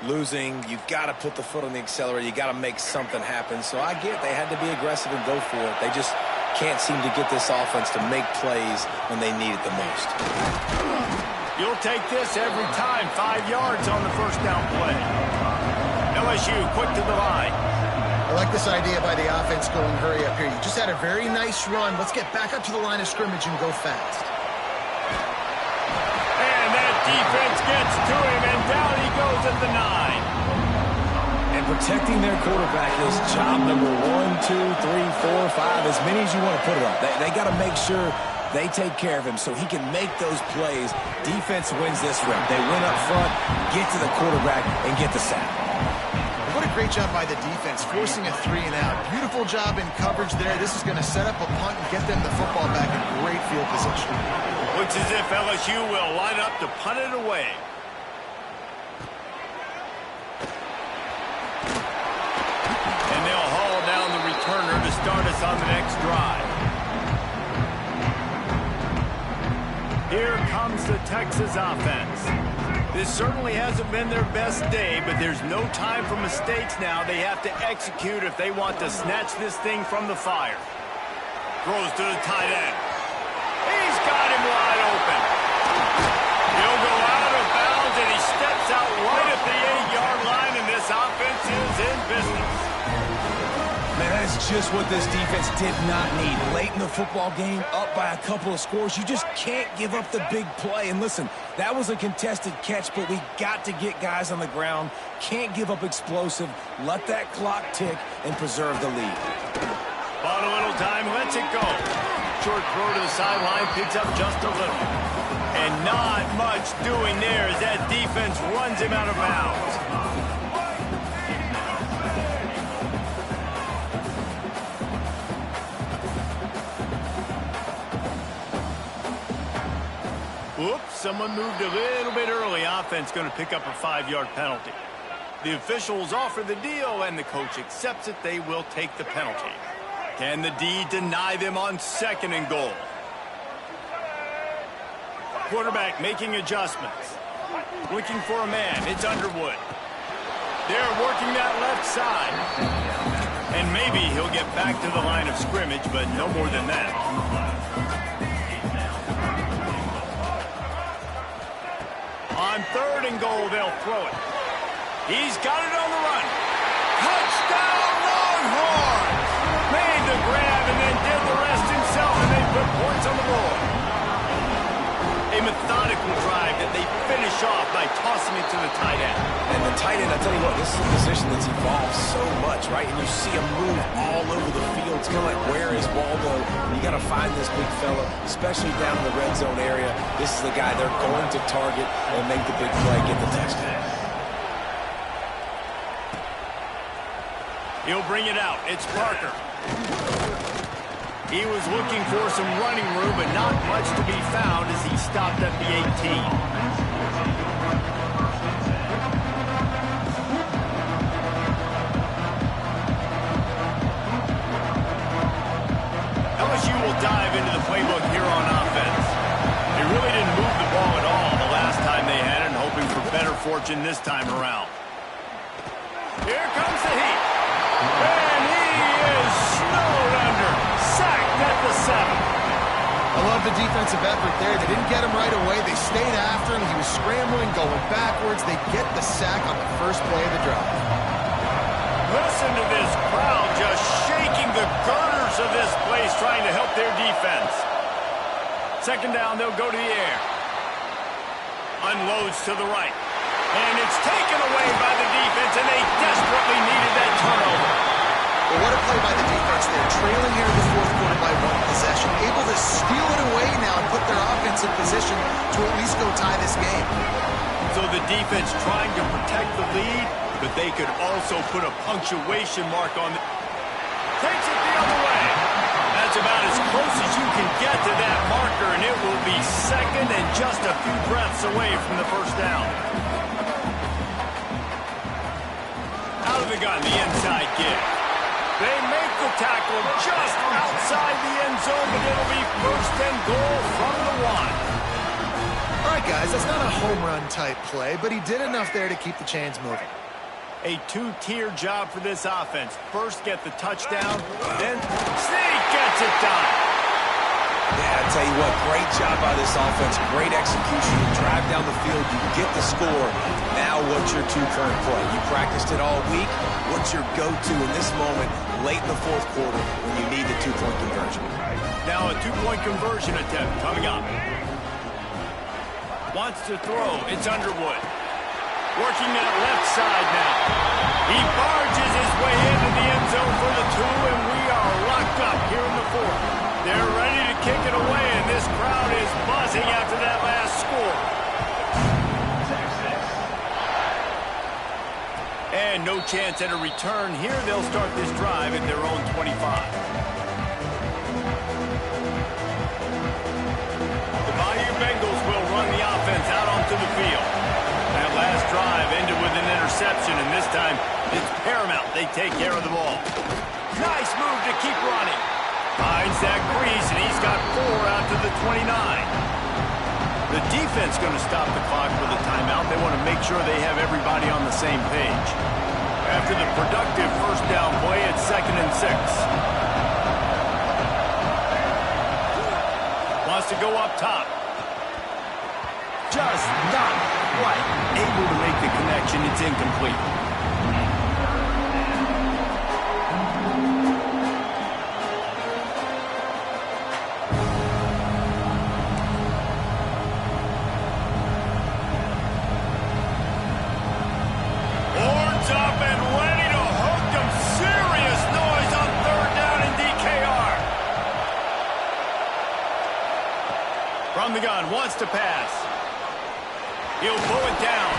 losing, you've got to put the foot on the accelerator. You got to make something happen. So I get they had to be aggressive and go for it. They just can't seem to get this offense to make plays when they need it the most. You'll take this every time. 5 yards on the first down play. LSU quick to the line. I like this idea by the offense going hurry up here. You just had a very nice run. Let's get back up to the line of scrimmage and go fast. And that defense gets to him, and down he goes at the 9. And protecting their quarterback is job number 1, 2, 3, 4, 5, as many as you want to put it on. They got to make sure they take care of him so he can make those plays. Defense wins this rep. They win up front, get to the quarterback, and get the sack. What a great job by the defense, forcing a 3-and-out. Beautiful job in coverage there. This is going to set up a punt and get them the football back in great field position. Looks as if LSU will line up to punt it away. And they'll haul down the returner to start us on the next drive. Here comes the Texas offense. This certainly hasn't been their best day, but there's no time for mistakes now. They have to execute if they want to snatch this thing from the fire. Throws to the tight end. He's got him wide open. He'll go out of bounds, and he steps out right at the 8-yard line, and this offense is in business. Man, that is just what this defense did not need. Late in the football game, up by a couple of scores, you just can't give up the big play. And listen, that was a contested catch, but we got to get guys on the ground. Can't give up explosive. Let that clock tick and preserve the lead. Bought a little time, lets it go. Short throw to the sideline, picks up just a little. And not much doing there as that defense runs him out of bounds. Oops, someone moved a little bit early. Offense going to pick up a 5-yard penalty. The officials offer the deal, and the coach accepts it. They will take the penalty. Can the D deny them on 2nd and goal? Quarterback making adjustments. Looking for a man. It's Underwood. They're working that left side. And maybe he'll get back to the line of scrimmage, but no more than that. On 3rd and goal, they'll throw it. He's got it on the run. Touchdown, Longhorns! Made the grab and then did the rest himself, and they put points on the board. A methodical drive that they finish off by tossing it to the tight end. And the tight end, I tell you what, this is a position that's evolved so much, right? And you see him move all over the field. It's kind of like, where is Waldo? You got to find this big fella, especially down in the red zone area. This is the guy they're going to target and make the big play, get the touchdown. He'll bring it out. It's Parker. He was looking for some running room, but not much to be found as he stopped at the 18. LSU will dive into the playbook here on offense. They really didn't move the ball at all the last time they had it, and hoping for better fortune this time around. Here comes the heat. And he is snowed under. Sacked at the 7. I love the defensive effort there. They didn't get him right away. They stayed after him. He was scrambling, going backwards. They get the sack on the first play of the drive. Listen to this crowd just shaking the girders of this place, trying to help their defense. 2nd down, they'll go to the air. Unloads to the right. And it's taken away by the defense, and they desperately needed that turnover. Well, what a play by the defense there. Trailing here in the 4th quarter by 1 possession. Able to steal it away now and put their offense in position to at least go tie this game. So the defense trying to protect the lead, but they could also put a punctuation mark on it. Takes it the other way. That's about as close as you can get to that marker, and it will be 2nd and just a few breaths away from the 1st down. Out of the gun, the inside give. They make the tackle just outside the end zone, but it'll be 1st and goal from the 1. All right, guys, that's not a home run type play, but he did enough there to keep the chains moving. A 2-tier job for this offense. First get the touchdown, then Sneak gets it done. Yeah, I tell you what, great job by this offense. Great execution. You drive down the field, you get the score. Now what's your 2 current play? You practiced it all week. What's your go-to in this moment late in the 4th quarter when you need the 2-point conversion? Now a 2-point conversion attempt coming up. Wants to throw. It's Underwood. Working that left side now. He barges his way into the end zone for the 2, and we are locked up here in the 4th. They're ready to kick it away, and this crowd is buzzing after that last score. And no chance at a return here. They'll start this drive at their own 25. The Bayou Bengals will run the offense out onto the field. That last drive ended with an interception, and this time it's paramount they take care of the ball. Nice move to keep running. Finds that crease, and he's got 4 out to the 29. The defense going to stop the clock with a timeout. They want to make sure they have everybody on the same page. After the productive 1st down play, it's 2nd and 6. Wants to go up top. Just not quite able to make the connection. It's incomplete. From the gun, wants to pass. He'll pull it down.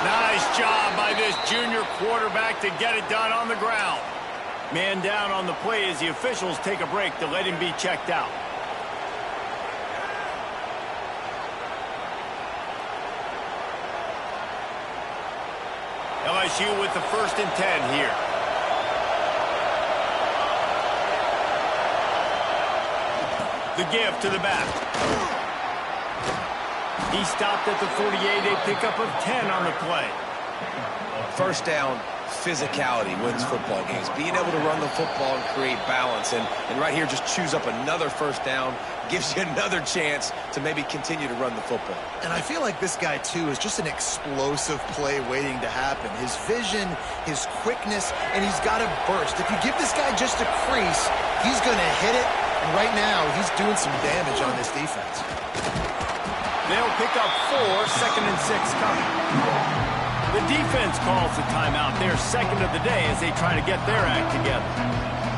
Nice job by this junior quarterback to get it done on the ground. Man down on the play as the officials take a break to let him be checked out. LSU with the 1st and 10 here. The give to the back. He stopped at the 48. A pickup of 10 on the play. First down, physicality wins football games. Being able to run the football and create balance. And right here, just choose up another first down. Gives you another chance to maybe continue to run the football. And I feel like this guy, too, is just an explosive play waiting to happen. His vision, his quickness, and he's got a burst. If you give this guy just a crease, he's going to hit it. And right now, he's doing some damage on this defense. They'll pick up 4, 2nd and 6 coming. The defense calls the timeout. Their second of the day as they try to get their act together.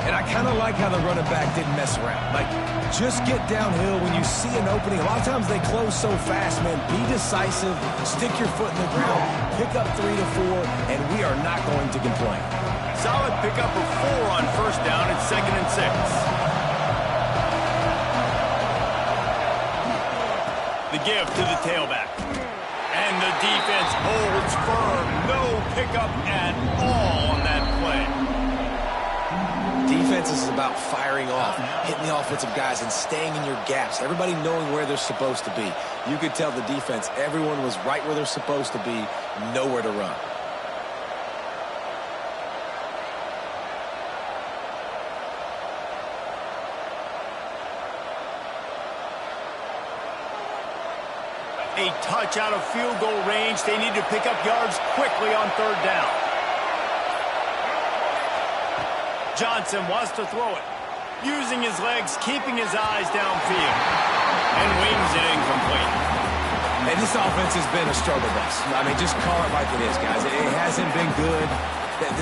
And I kind of like how the running back didn't mess around. Like, just get downhill when you see an opening. A lot of times they close so fast, man. Be decisive, stick your foot in the ground, pick up 3 to 4, and we are not going to complain. Solid pickup of 4 on first down at 2nd and 6. The give to the tailback. And the defense holds firm. No pickup at all on that play. Defense is about firing off, hitting the offensive guys, and staying in your gaps. Everybody knowing where they're supposed to be. You could tell the defense, everyone was right where they're supposed to be, nowhere to run. A touch out of field goal range. They need to pick up yards quickly on 3rd down. Johnson wants to throw it. Using his legs, keeping his eyes downfield. And wings it incomplete. And this offense has been a struggle bus. I mean, just call it like it is, guys. It hasn't been good,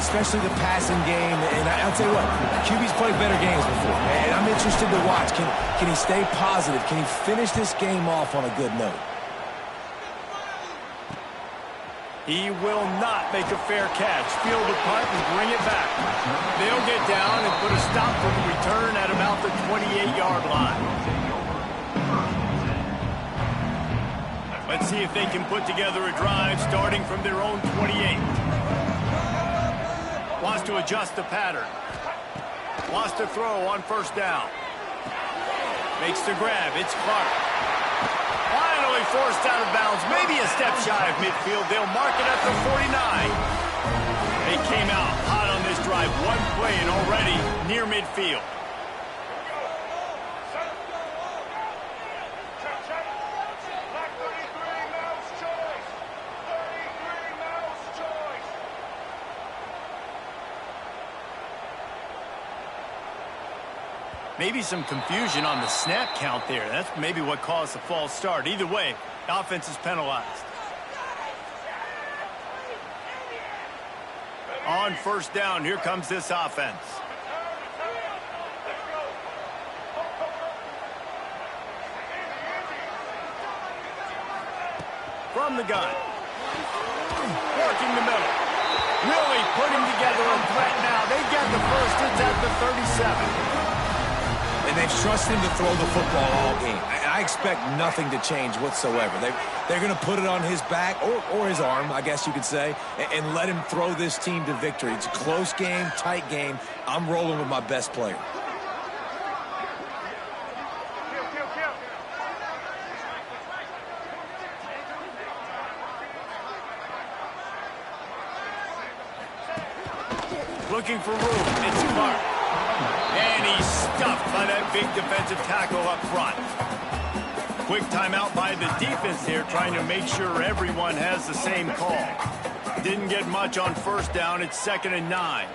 especially the passing game. And I'll tell you what, QB's played better games before. And I'm interested to watch. Can he stay positive? Can he finish this game off on a good note? He will not make a fair catch. Field the punt and bring it back. They'll get down and put a stop for the return at about the 28-yard line. Let's see if they can put together a drive starting from their own 28. Wants to adjust the pattern. Wants to throw on first down. Makes the grab. It's Clark. Finally forced out of bounds. Maybe a step shy of midfield. They'll mark it at the 49. They came out hot on this drive. One play and already near midfield. Maybe some confusion on the snap count there. That's maybe what caused the false start. Either way, the offense is penalized. On first down, here comes this offense. From the gun. Working the middle. Really putting together a threat now. They get the first. It's at the 37. And they've trusted him to throw the football all game. I expect nothing to change whatsoever. They're going to put it on his back, or his arm, I guess you could say, and let him throw this team to victory. It's a close game, tight game. I'm rolling with my best player. Looking for room. It's Clark. And he's stuffed by that big defensive tackle up front. Quick timeout by the defense here, trying to make sure everyone has the same call. Didn't get much on first down. It's 2nd and 9.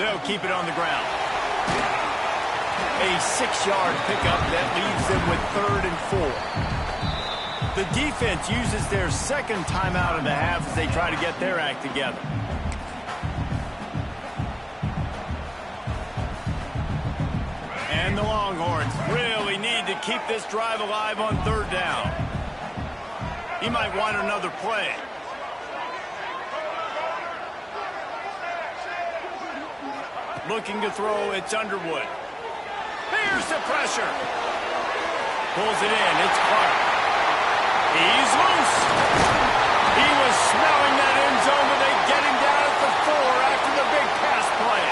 They'll keep it on the ground. A 6-yard pickup that leaves them with 3rd and 4. The defense uses their second timeout of the half as they try to get their act together. And the Longhorns really need to keep this drive alive on third down. He might want another play. Looking to throw, it's Underwood. Here's the pressure. Pulls it in, it's Clark. He's loose. He was smelling that end zone, but they get him down at the 4 after the big pass play.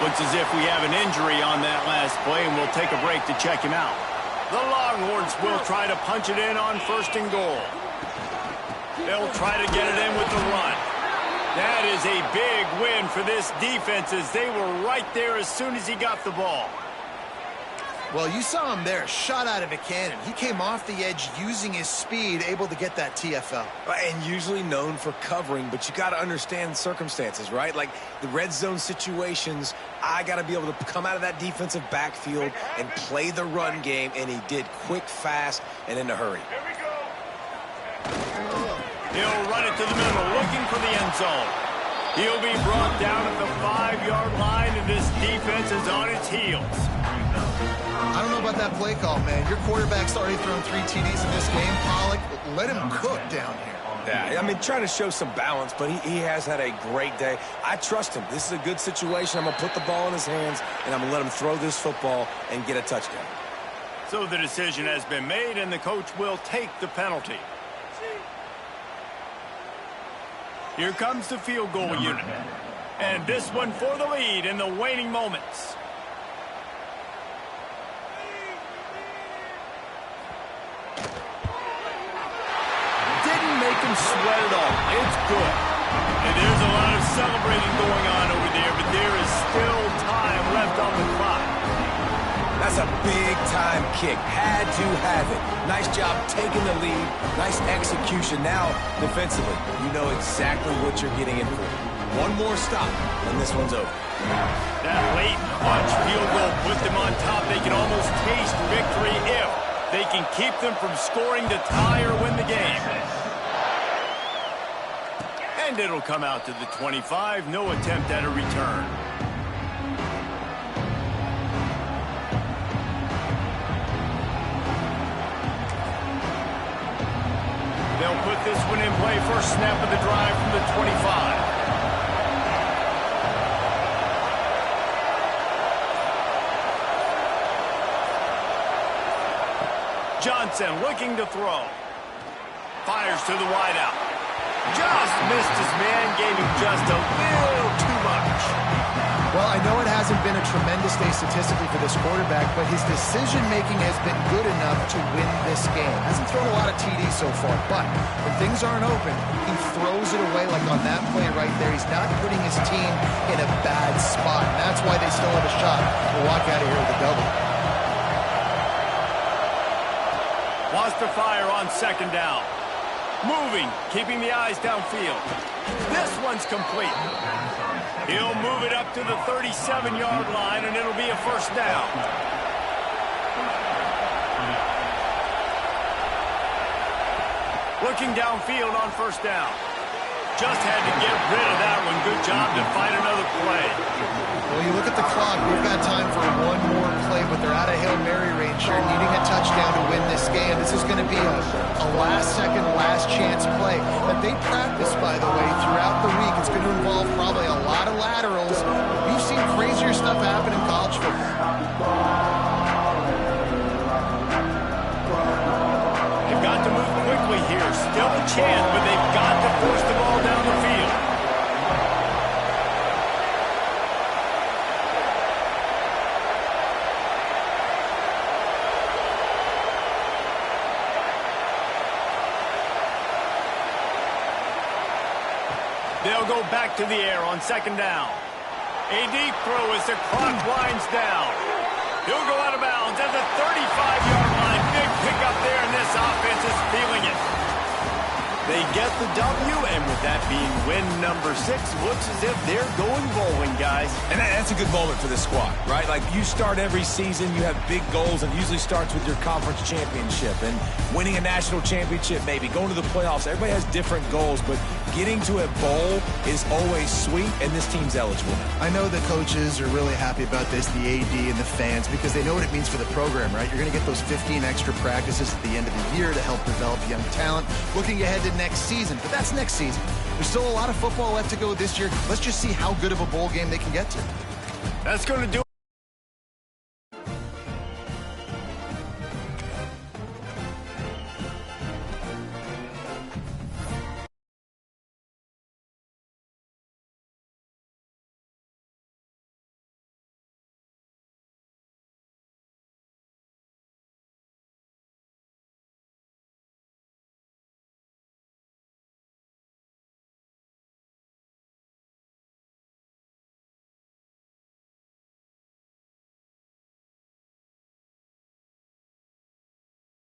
Looks as if we have an injury on that last play, and we'll take a break to check him out. The Longhorns will try to punch it in on 1st and goal. They'll try to get it in with the run. That is a big win for this defense as they were right there as soon as he got the ball. Well, you saw him there, shot out of a cannon. He came off the edge using his speed, able to get that TFL. And usually known for covering, but you got to understand circumstances, right? Like the red zone situations, I got to be able to come out of that defensive backfield and play the run game, and he did quick, fast, and in a hurry. He'll run it to the middle, looking for the end zone. He'll be brought down at the 5-yard line, and this defense is on its heels. I don't know about that play call, man. Your quarterback's already thrown 3 TDs in this game. Pollock, let him cook down here. Yeah, I mean, trying to show some balance, but he has had a great day. I trust him. This is a good situation. I'm going to put the ball in his hands, and I'm going to let him throw this football and get a touchdown. So the decision has been made, and the coach will take the penalty. Here comes the field goal unit. And this one for the lead in the waning moments. Didn't make him sweat at all. It's good. And there's a lot of celebrating going on over there, but there is still time left on the clock. That's a big-time kick. Had to have it. Nice job taking the lead. Nice execution. Now, defensively, you know exactly what you're getting in for. One more stop, and this one's over. That late clutch field goal put them on top. They can almost taste victory if they can keep them from scoring to tie or win the game. And it'll come out to the 25. No attempt at a return. They'll put this one in play. First snap of the drive from the 25. Johnson looking to throw. Fires to the wideout. Just missed his man, gave him just a little too much. Well, I know it hasn't been a tremendous day statistically for this quarterback, but his decision-making has been good enough to win this game. Hasn't thrown a lot of TDs so far, but when things aren't open, he throws it away like on that play right there. He's not putting his team in a bad spot, and that's why they still have a shot to walk out of here with a double. Wants to fire on 2nd down. Moving, keeping the eyes downfield. This one's complete. He'll move it up to the 37-yard line, and it'll be a 1st down. Looking downfield on 1st down. Just had to get rid of that one. Good job to find another play. Well, you look at the clock. We've got time for one more play, but they're out of Hail Mary range here, needing a touchdown to win this game. This is going to be a last-second, last-chance play. But they practice, by the way, throughout the week. It's going to involve probably a lot of laterals. We've seen crazier stuff happen in college football. They've got to move quickly here. Still a chance, but they've got to force the ball down the field. They'll go back to the air on 2nd down. A deep throw as the clock winds down. He'll go out of bounds at the 35-yard line. Big pickup there, and this offense is feeling it. They get the W, and with that being win number 6, looks as if they're going bowling, guys. And that's a good moment for this squad, right? Like, you start every season, you have big goals, and it usually starts with your conference championship and winning a national championship, maybe going to the playoffs. Everybody has different goals, but getting to a bowl is always sweet, and this team's eligible now. I know the coaches are really happy about this, the AD and the fans, because they know what it means for the program, right? You're going to get those 15 extra practices at the end of the year to help develop young talent. Looking ahead to next season, but that's next season. There's still a lot of football left to go this year. Let's just see how good of a bowl game they can get to. That's going to do it.